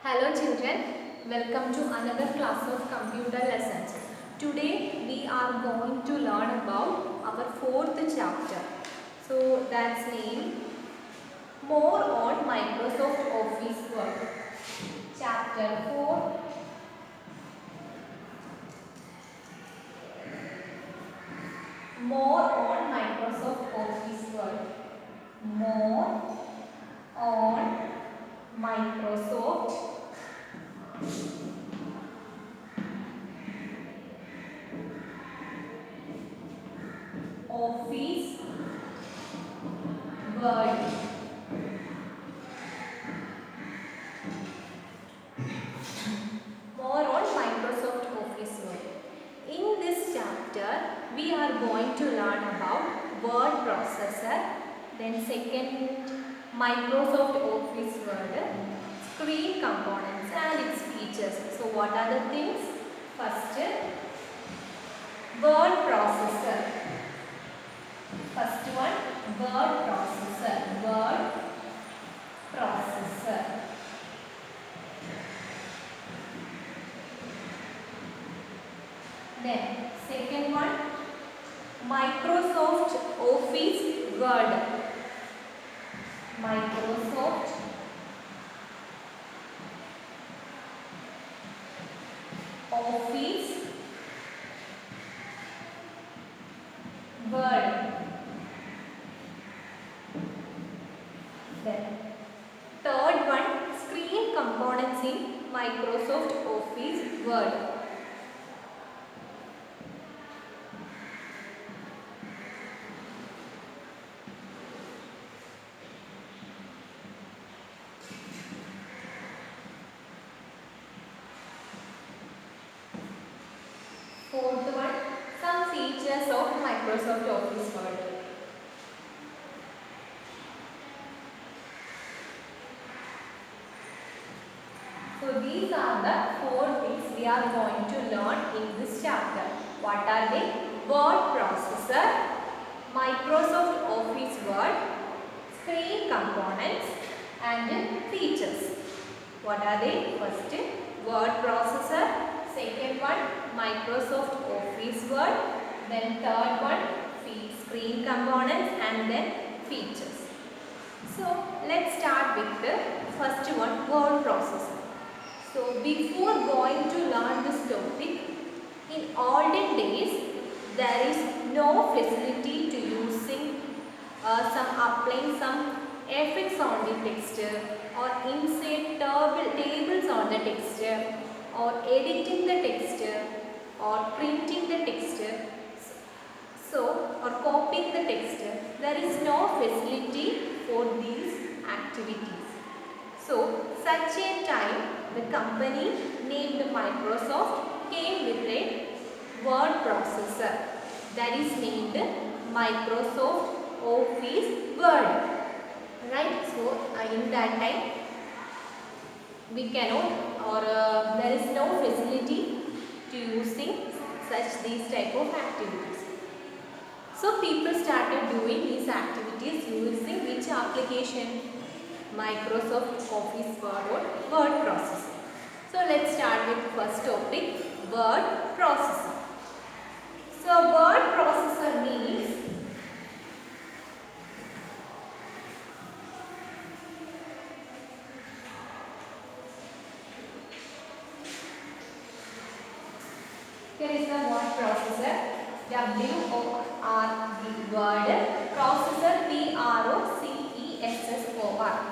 Hello children, welcome to another class of computer lessons. Today we are going to learn about our fourth chapter. So that's named More on Microsoft Office Word. Chapter 4. More on Microsoft Office Word. More on Microsoft Office Word. More on Microsoft Office Word. In this chapter, we are going to learn about word processor, then second Microsoft Office Word, screen components and its features. So what are the things? First, word processor. First one, word processor. Word processor. Then second one, Microsoft Office Word. Microsoft Office Word. Then third one, screen components in Microsoft Office Word. Fourth one, some features of Microsoft Office Word. So these are the four things we are going to learn in this chapter. What are they? Word processor, Microsoft Office Word, screen components and features. What are they? First, word processor. Second one, Microsoft Office Word. Then third one, screen components and then features. So let's start with the first one, word processor. So before going to learn this topic, in olden days there is no facility to using applying some effects on the text or insert tables on the text or editing the text or printing the text or copying the text. There is no facility for these activities. So such a time the company named Microsoft came with a word processor that is named Microsoft Office Word. Right? So in that time we cannot or there is no facility to using these type of activities. So people started doing these activities using which application? Microsoft Office Word or word processor. So let's start with first topic, word processor. So word processor means here is the word processor, W-O-R-D, word processor, P-R-O-C-E-S-S-O-R,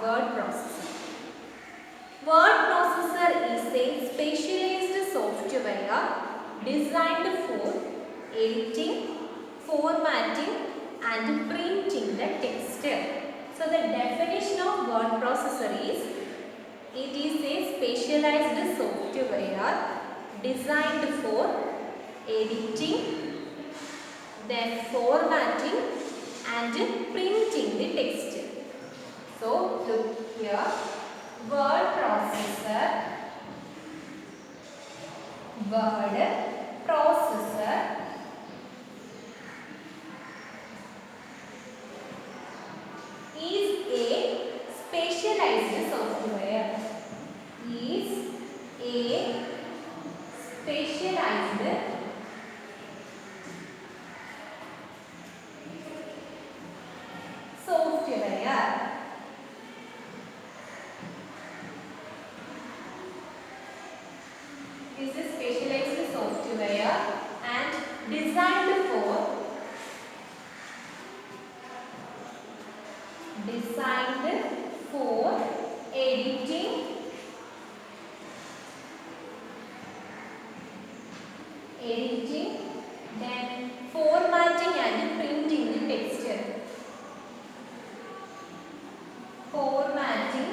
word processor. Word processor is a specialized software designed for editing, formatting and printing the text. So the definition of word processor is, it is a specialized software designed for editing, then formatting and printing the text. So look here, word processor is a specialized software. Is This is specialized software and designed for editing, then formatting and printing the text. Formatting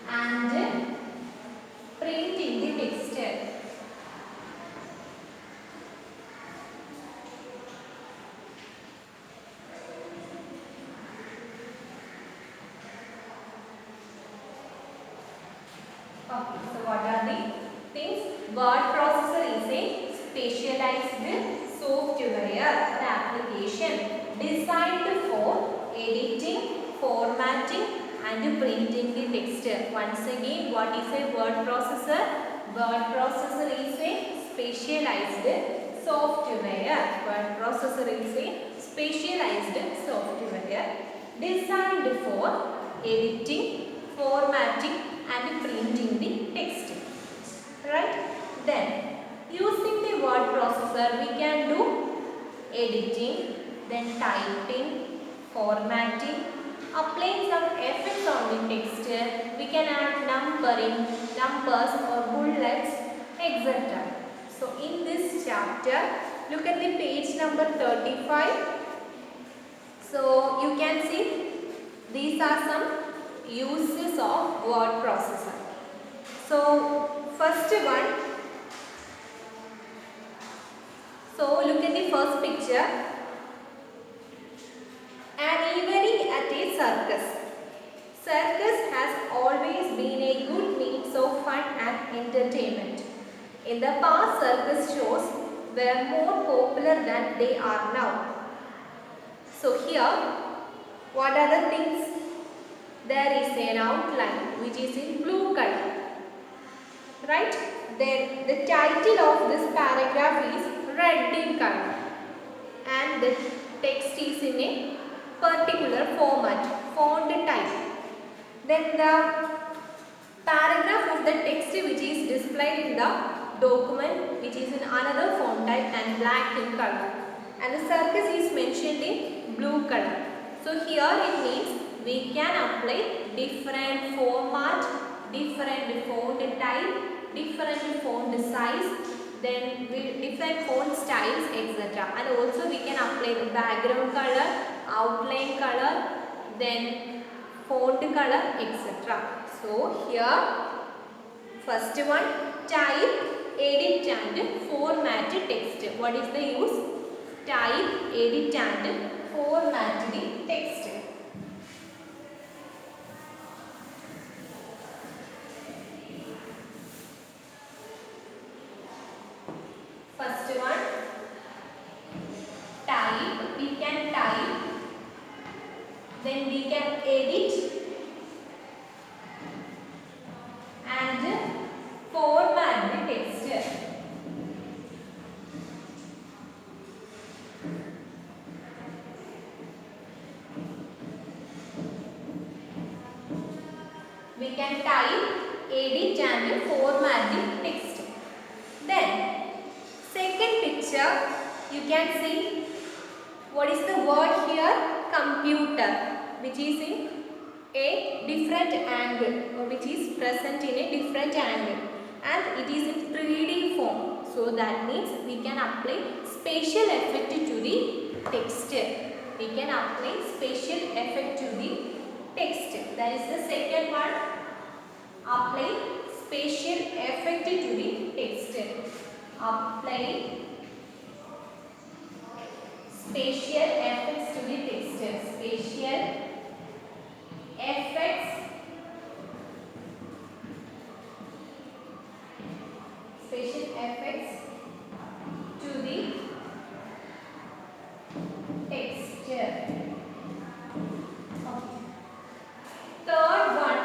and printing the text. Okay, so what are the things? Word processor is a specialized software or application designed for editing, formatting and printing the text. Once again, what is a word processor? Word processor is a specialized software. Word processor is a specialized software designed for editing, formatting and printing the text. Right? Then, using the word processor, we can do editing, then typing, formatting, applying some effects on the text. We can add numbers or bullets, etc. So, in this chapter, look at the page number 35. So, you can see these are some uses of word processor. So, first one. So, look at the first picture. An evening at a circus. Circus has always been a good means of fun and entertainment. In the past, circus shows were more popular than they are now. So, here, what are the things? There is an outline which is in blue color. Right? Then the title of this paragraph is red in color. And the text is in a particular format, font type. Then the paragraph of the text which is displayed in the document which is in another font type and black in color. And the circus is mentioned in blue color. So here it means we can apply different format, different font type, different font size, then different font styles, etc. And also we can apply the background color, outline color, then font color, etc. So here first one, type, edit and format text. What is the use? Type, edit and format the text. First one, type, we can type, then we can edit and format the text. We can type, edit and format the text. Then second picture, you can see what is the word here? Computer, which is in a different angle or which is present in a different angle and it is in 3D form. So that means we can apply spatial effect to the text. We can apply spatial effect to the text. That is the second one. Apply spatial effect to the text. Apply spatial effects to the text. Spatial effects to the text. Okay. Third one,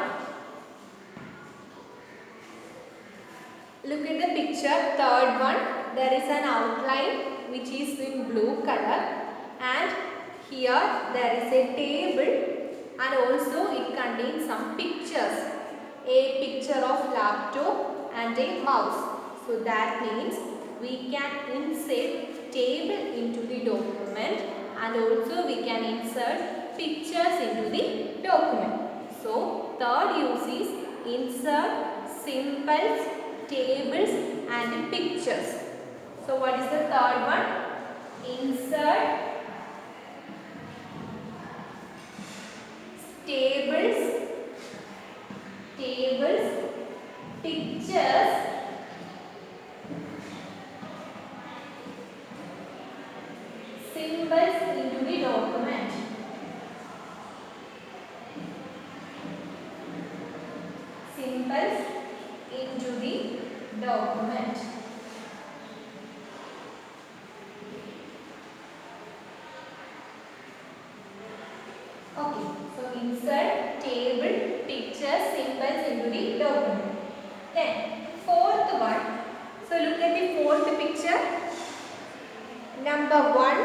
look at the picture. Third one, there is an outline which is in blue color and here there is a table and also it contains some pictures. A picture of laptop and a mouse. So that means we can insert table into the document, and also we can insert pictures into the document. So third use is insert symbols, tables and pictures. So what is the third one? Insert tables, pictures, symbols into the document. Symbols into the document. Okay, so insert table, pictures, symbols into the document. Then fourth one. So look at the fourth picture. Number 1,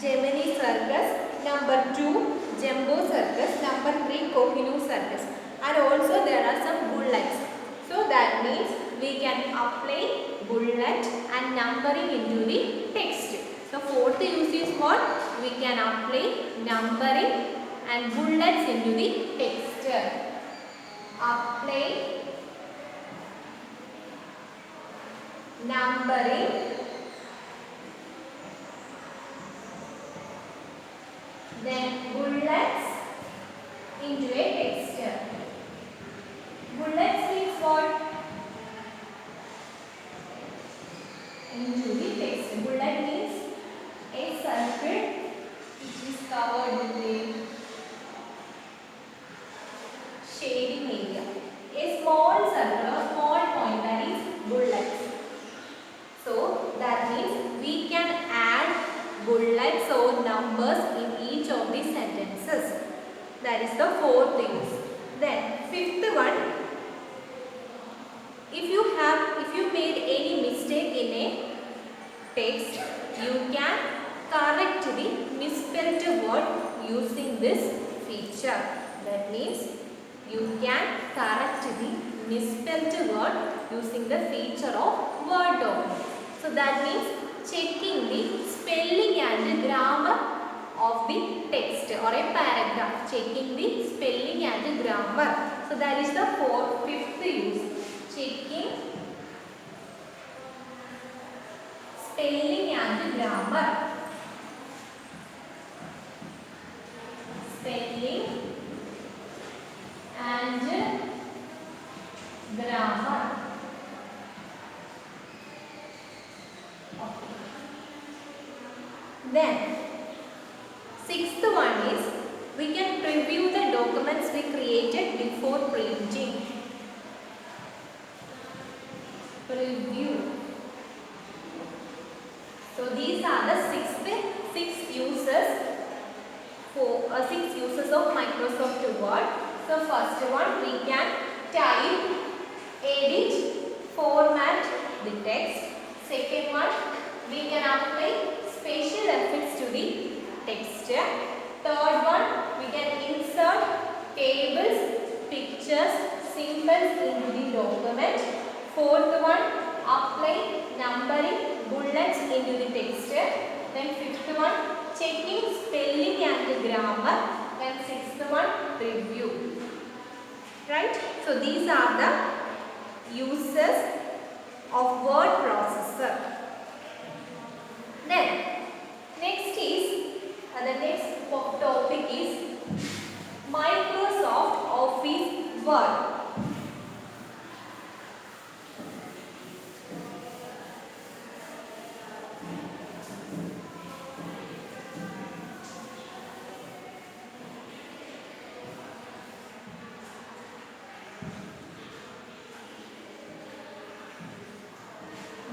Gemini Circus. Number 2, Jumbo Circus. Number 3, Kohinoor Circus. And also there are some bullets. So that means we can apply bullet and numbering into the text. So fourth use is what? We can apply numbering and bullets into the text. Apply numbering, then bullets into a text. Bullets means what? Into the text. Bullet means a circle which is covered with a shading area. A small circle or small point, that is bullets. So that means we can add bullets or numbers in each of the sentences. That is the fourth use. Then fifth one, if you made any mistake in a text, you can correct the misspelled word using this feature. That means you can correct the misspelled word using the feature of Word document. So that means checking the spelling and grammar of the text or a paragraph. Checking the spelling and grammar. So that is the fifth use. Checking spelling and grammar. Spelling and grammar. Okay. Then sixth one is we can preview the documents we created before printing. Preview. So these are the six uses of Microsoft Word. So first one, we can type, edit, format the text. Second one, we can apply special effects to the text. Third one, we can insert tables, pictures, symbols into the document. Fourth one, apply numbering, bullets into the text. Then fifth one, checking spelling and grammar. Then sixth one, review. Right? So these are the uses of word processor. Then next is the next topic is Microsoft Office Word.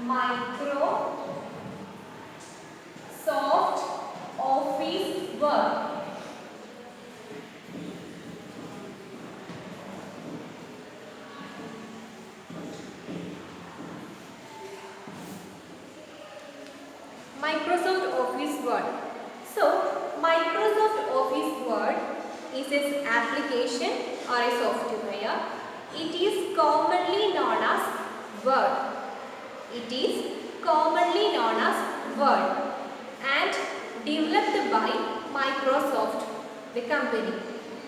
Microsoft Office Word. Microsoft Office Word. So, Microsoft Office Word is an application or a software. It is commonly known as Word. It is commonly known as Word and developed by Microsoft, the company.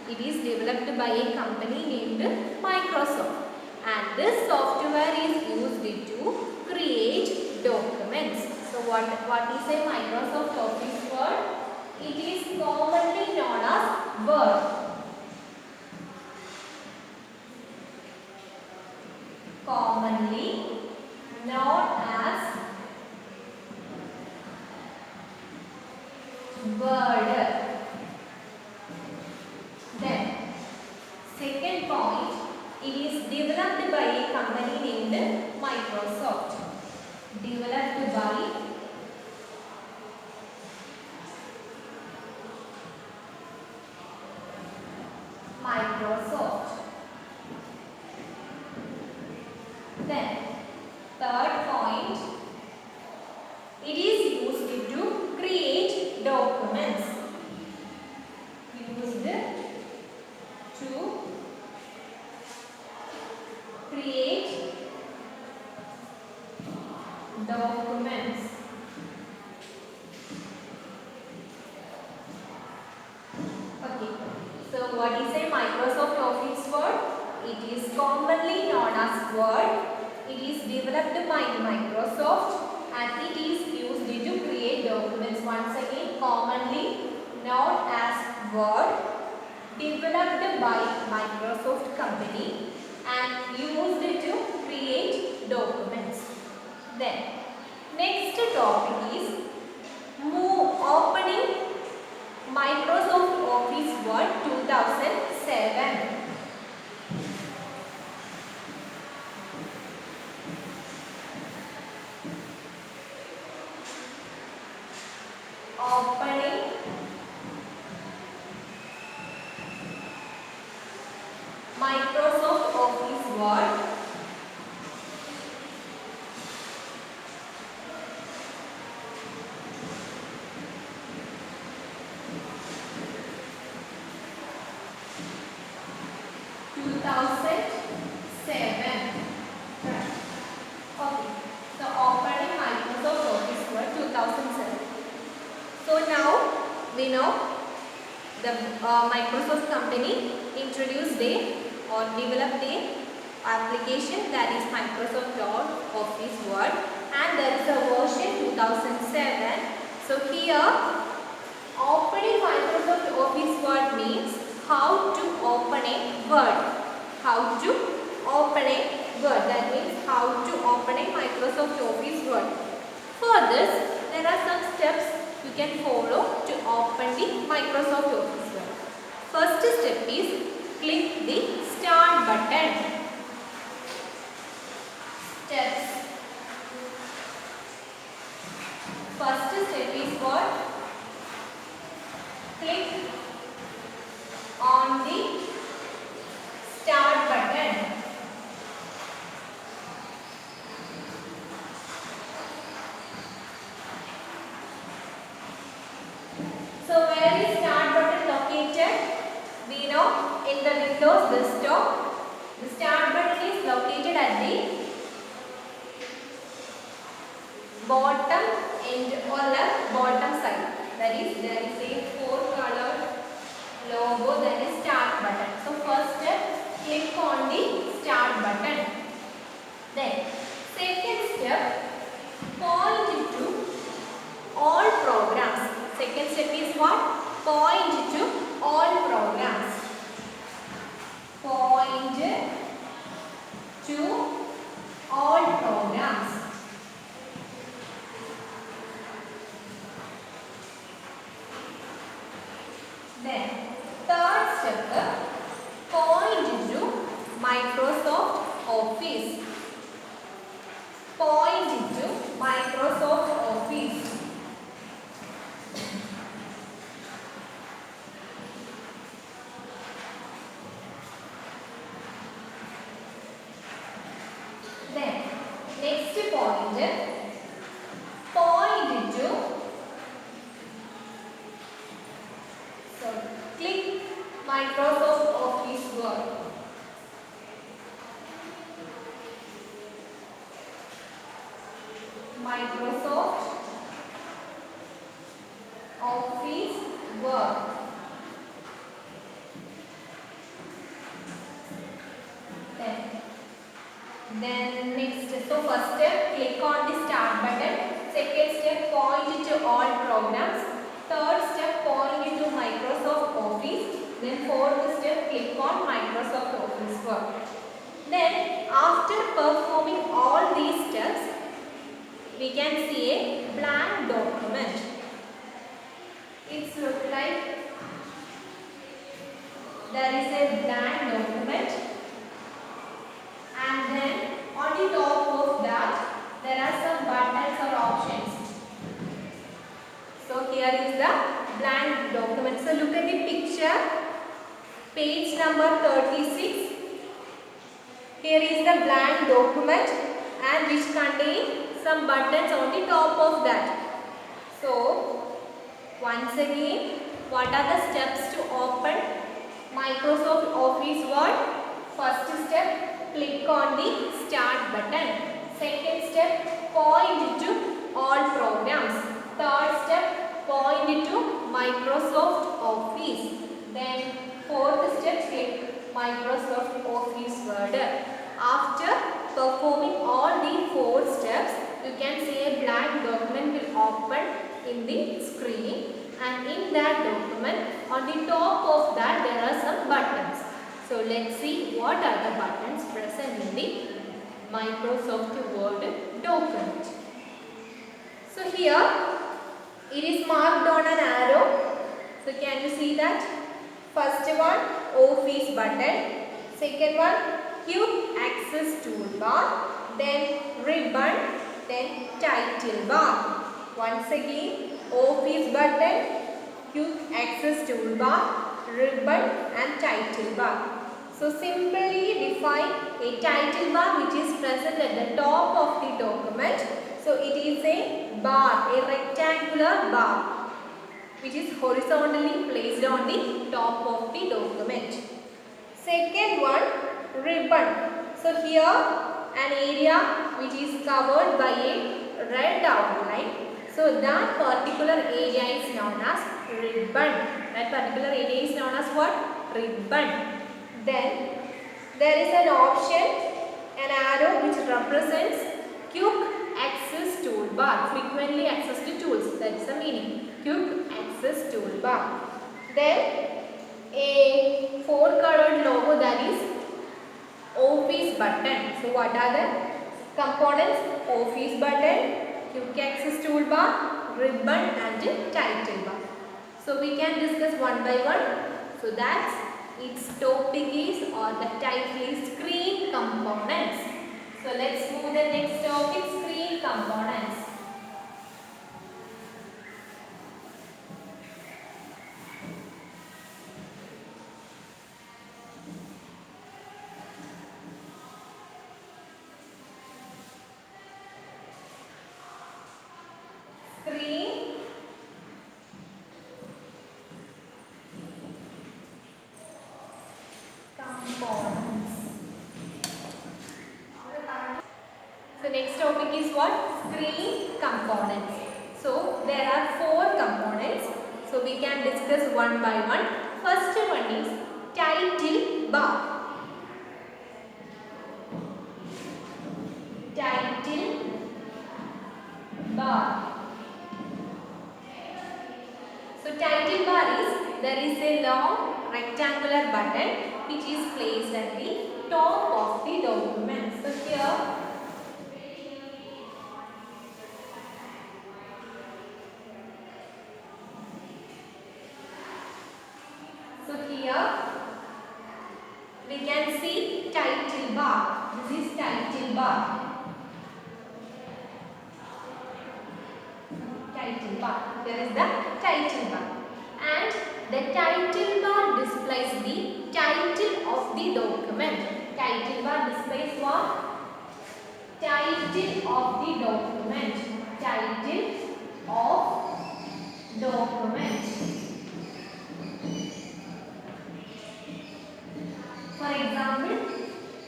It is developed by a company named Microsoft, and this software is used to create documents. So what is a Microsoft Office Word? It is commonly known as Word. Commonly known as Word. Then second point, it is developed by a company named Microsoft. Developed by Microsoft. Then third point, it is used to create documents. Used to create documents. Okay. So what is a Microsoft Office Word? It is commonly known as Word. It is developed by Microsoft and it is used to create documents. Once again, commonly known as Word, developed by Microsoft company and used to create documents. Then next topic is opening Microsoft Office Word 2007. Opening Microsoft Office Word 2007. Okay. So opening Microsoft Office Word 2007. So now we know the Microsoft company introduced or developed a application that is Microsoft Office Word, and there is a version 2007. So here opening Microsoft Office Word means how to open a Word. How to open a Word. That means how to open a Microsoft Office Word. For this, there are some steps you can follow to open the Microsoft Office Word. First step is click the Start button. Steps. First step is what? Click on the Start button. So where is Start button located? We know in the Windows desktop, the Start button is located at the bottom end or left bottom side. That is, there is a 4-colored logo, that is Start button. So first step, click on the Start button. Then second step, point to all programs. Second step is what? Point to all programs. Point to all programs. Then third step, point to Microsoft Office. Point to Microsoft Office. Then next point to click Microsoft Office Word. Microsoft Office Word. Then next, so first step, click on the start button. Second step, point to all programs. Third step, point to Microsoft Office. Then fourth step, click on Microsoft Office Word. Then after performing all these steps, we can see a blank document. It's look like there is a blank document, and then on the top of that there are some buttons or options. So here is the blank document. So look at the picture, page number 36. Here is the blank document and which contain some buttons on the top of that. So once again, what are the steps to open Microsoft Office Word? First step, click on the start button. Second step, point to all programs. Third step, point to Microsoft Office. Then fourth step, click Microsoft Office Word. After performing all the 4 steps, you can see a blank document will open in the screen, and in that document on the top of that there are some buttons. So let's see what are the buttons present in the Microsoft Word document. So here it is marked on an arrow. So can you see that? First one, Office button. Second one, Quick Access Toolbar. Then ribbon. Then title bar. Once again, Office button, Quick Access Toolbar, ribbon and title bar. So simply define a title bar which is present at the top of the document. So it is a bar, a rectangular bar which is horizontally placed on the top of the document. Second one, ribbon. So here an area which is covered by a red outline. So that particular area is known as ribbon. That particular area is known as what? Ribbon. Then there is an option, an arrow which represents Quick Access Toolbar. Frequently accessed tools. That is the meaning. Quick Access Toolbar. Then a 4-colored logo, that is Office button. So what are the components? Office button, Quick Access Toolbar, ribbon and title bar. So we can discuss one by one. So that's its topic is, or the title is, screen components. So let's move the next topic, screen components. Screen components. So next topic is what? Screen components. So there are 4 components. So we can discuss one by one. First one is title bar. Title bar. So title bar is, there is a long rectangular button which is placed at the top of the document. So here we can see title bar. This is title bar. Title bar. There is the title bar. And the title bar displays the title of the document. Title bar displays what? Title of the document. Title of document. For example,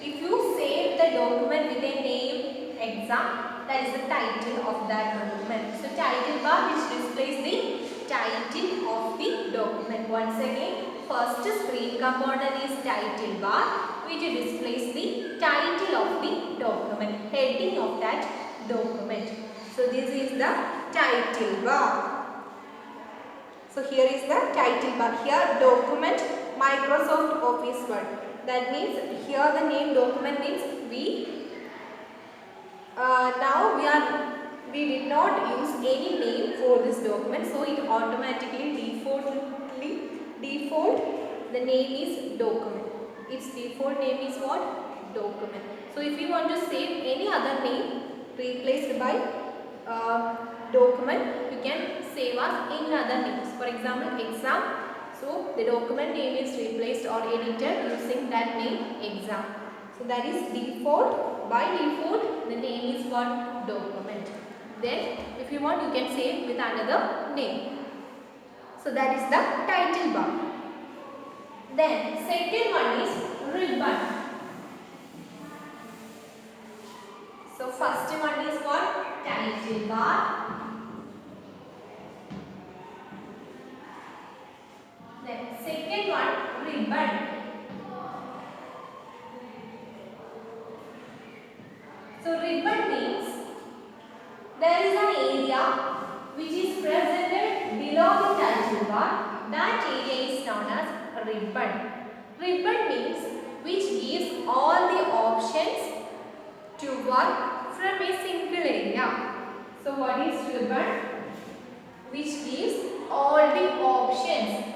if you save the document with a name exam, that is the title of that document. So title bar which displays the title of the document. Once again, first screen component is title bar which displays the title of the document, heading of that document. So this is the title bar. So here is the title bar. Here document Microsoft Office Word. That means here the name document means now we did not use any name for this document, so it automatically default the name is document. Its default name is what? Document. So if you want to save any other name replaced by document, you can save as any other names. For example, exam. So the document name is replaced or edited using that name exam. So that is default. By default, the name is what? Document. Then if you want, you can save with another name. So that is the title bar. Then second one is ribbon. So first one is what? Title bar. Then second one, ribbon. So ribbon means there is an area which is presented below the title bar. That area is known as ribbon. Ribbon means which gives all the options to work from a single area. So what is ribbon? Which gives all the options.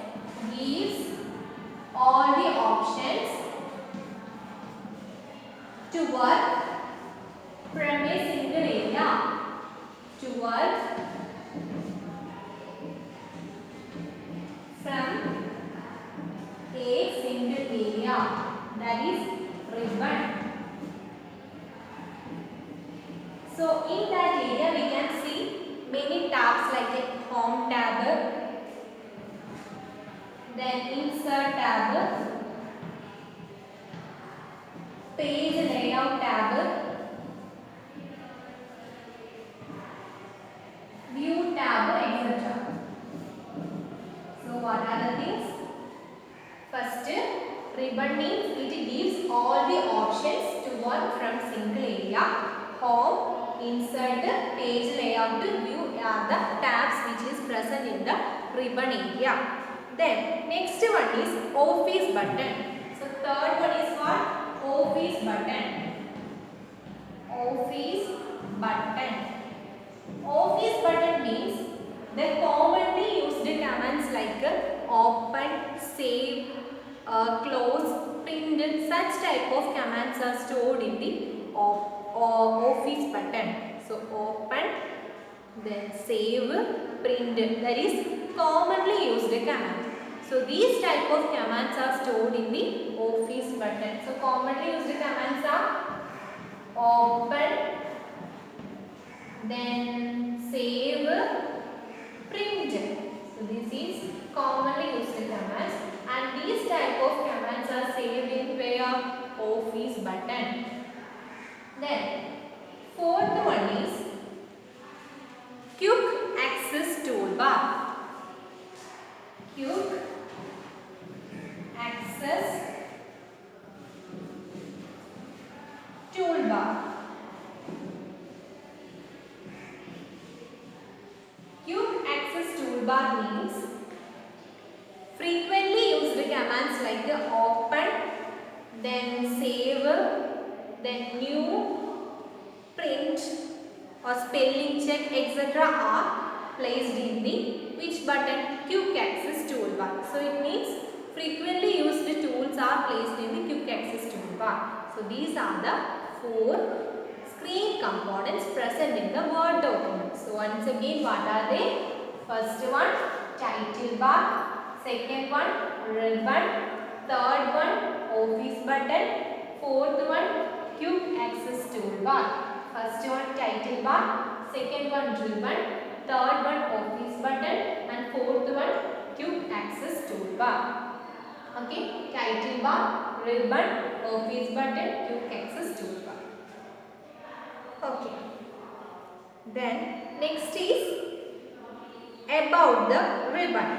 Gives all the options to work from a single area. To work from a single area. That is ribbon. So in that area we can see many tabs like a home tab, then insert tab, page layout tab, view tab, etc. So what are the things? First, ribbon means it gives all the options to work from single area. Home, insert, page layout, view are the tabs which is present in the ribbon area. Then next one is office button. So third one is what? Office button. Office button. Office button means the commonly used commands like open, save, close, print, such type of commands are stored in the office button. So open, then save, print, that is commonly used command. So these type of commands are stored in the office button. So commonly used commands are open, then save, print. So this is commonly used commands, and these type of commands are saved in where? Office button. Then fourth one is quick access toolbar. Quick access toolbar. Quick access toolbar means frequently used commands like open, then save, then new, print or spelling check, etc. are placed in the which button? Quick access toolbar. So it means frequently used tools are placed in the quick access toolbar. So these are the four screen components present in the Word document. So once again, what are they? First one, title bar. Second one, ribbon. Third one, office button. Fourth one, quick access toolbar. First one, title bar. Second one, ribbon. Third one, office button. And fourth one, quick access toolbar. Okay, title bar, ribbon, office button, quick access toolbar. Okay. Then next is about the ribbon.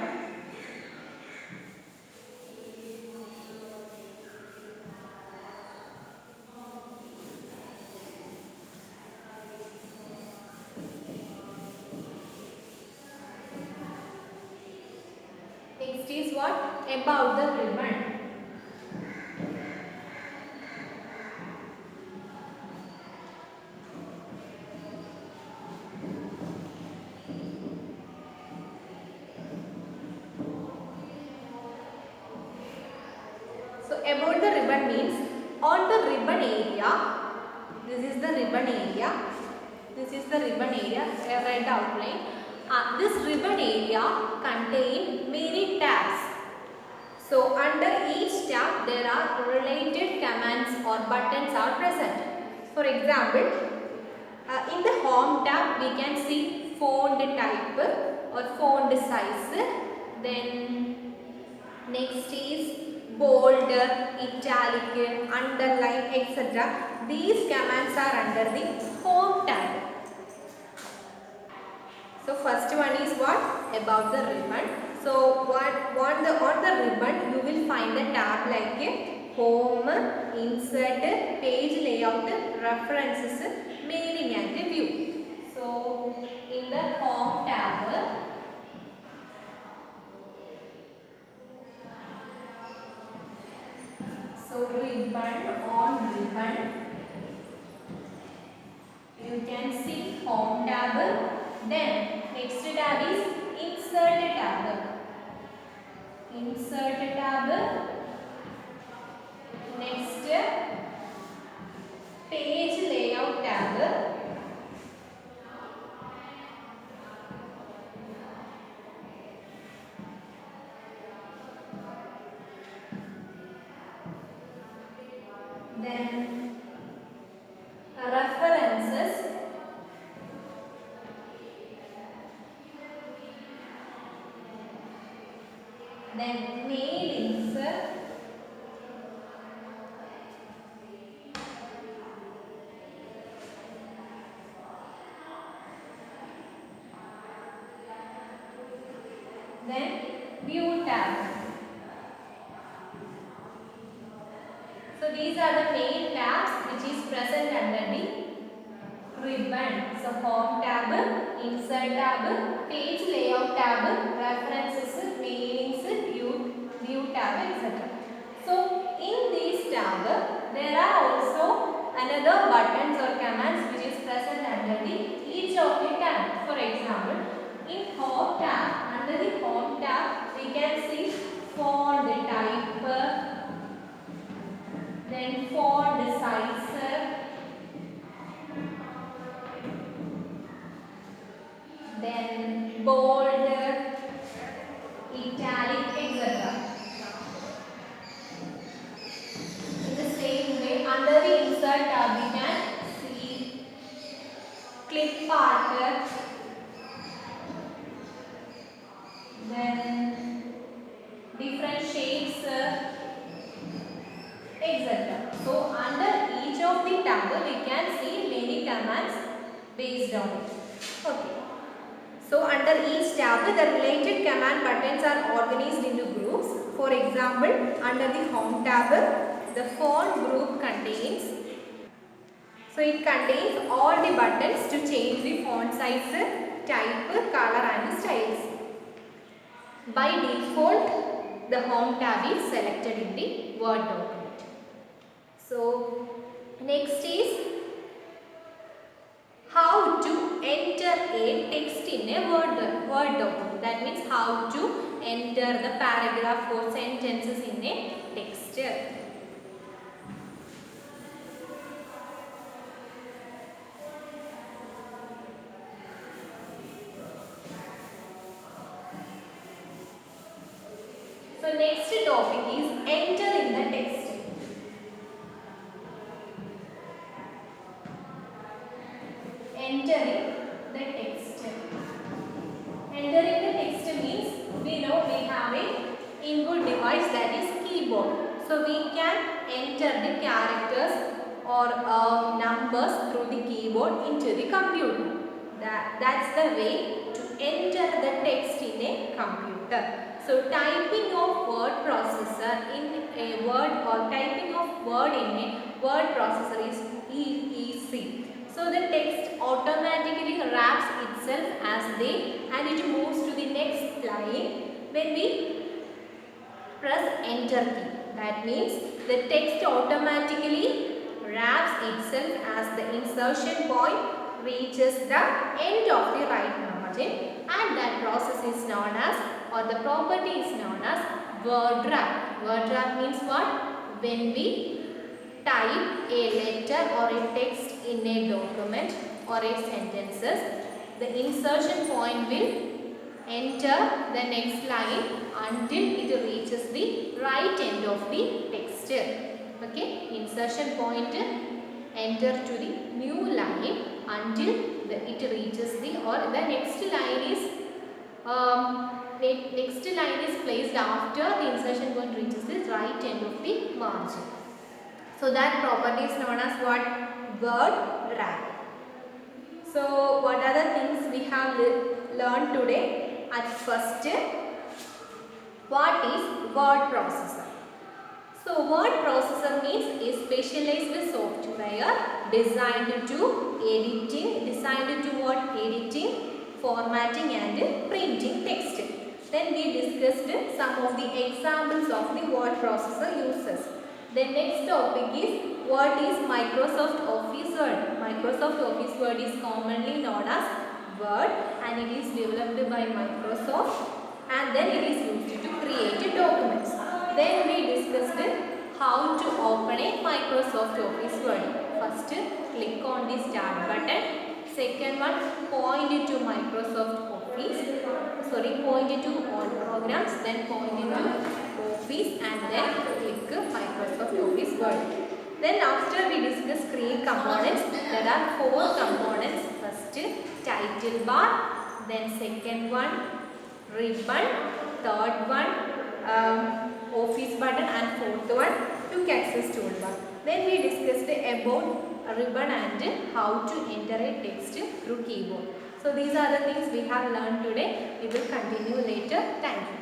Next is what? About the ribbon. So about the ribbon means on the ribbon area, this is the ribbon area, this is the ribbon area, a red outline. This ribbon area contain many tabs. So under each tab there are related commands or buttons are present. For example, in the home tab we can see font type or font size. Then next is bold, italic, underline, etc. These commands are under the home tab. So first one is what? About the ribbon. So on the ribbon you will find a tab like home, insert, page layout, references, mailing and view. So in the home tab, so ribbon, on ribbon, you can see home tab. Then next tab is insert tab. Insert tab. Next page layout tab. Then references. Then mailings. Then view tab. So these are the main tabs which is present under the ribbon. So home tab, insert tab, page layout tab, references, mailings, view tab, etc. So in these tab there are also another buttons or commands which is present under the each of the tab. For example, in home tab, under the home tab we can see font type, then font size, then bold, italic, etc. In the same way, under the insert tab we can see clip art, then different shapes, etc. So under each of the tab we can see many commands based on it. Okay. So under each tab the related command buttons are organized into groups. For example, under the home tab the font group contains, so it contains all the buttons to change the font size, type, color and styles. By default the home tab is selected in the Word document. So next is how to enter a text in a Word document. That means how to enter the paragraph or sentences in a text. So next topic is enter in the text. Entering the text. Entering the text means we know we have a input device that is keyboard. So we can enter the characters or numbers through the keyboard into the computer. That's the way to enter the text in a computer. So typing of word processor in a word or typing of word in a word processor is easy. So the text automatically wraps itself and it moves to the next line when we press enter key. That means the text automatically wraps itself as the insertion point reaches the end of the right margin, and that process is known as, or the property is known as, word wrap. Word wrap means what? When we type a letter or a text in a document or a sentences, the insertion point will enter the next line until it reaches the right end of the text. Okay, insertion point enter to the new line until it reaches the, or the next line is placed after the insertion point reaches the right end of the margin. So that property is known as what? Word wrap. So what are the things we have learned today? At first, what is word processor? So word processor means a specialized software designed to what? Editing, formatting and printing text. Then we discussed some of the examples of the word processor uses. The next topic is what is Microsoft Office Word. Microsoft Office Word is commonly known as Word, and it is developed by Microsoft, and then it is used to create documents. Then we discussed how to open a Microsoft Office Word. First, click on the start button. Second one, point to Microsoft Office. Point to all programs, then point to Office, and then click Microsoft Office Word. Then after we discuss create components, there are 4 components. First, title bar, then second one, ribbon, third one, office button, and fourth one, quick access toolbar. Then we discussed about ribbon and how to enter a text through keyboard. So these are the things we have learned today. We will continue later. Thank you.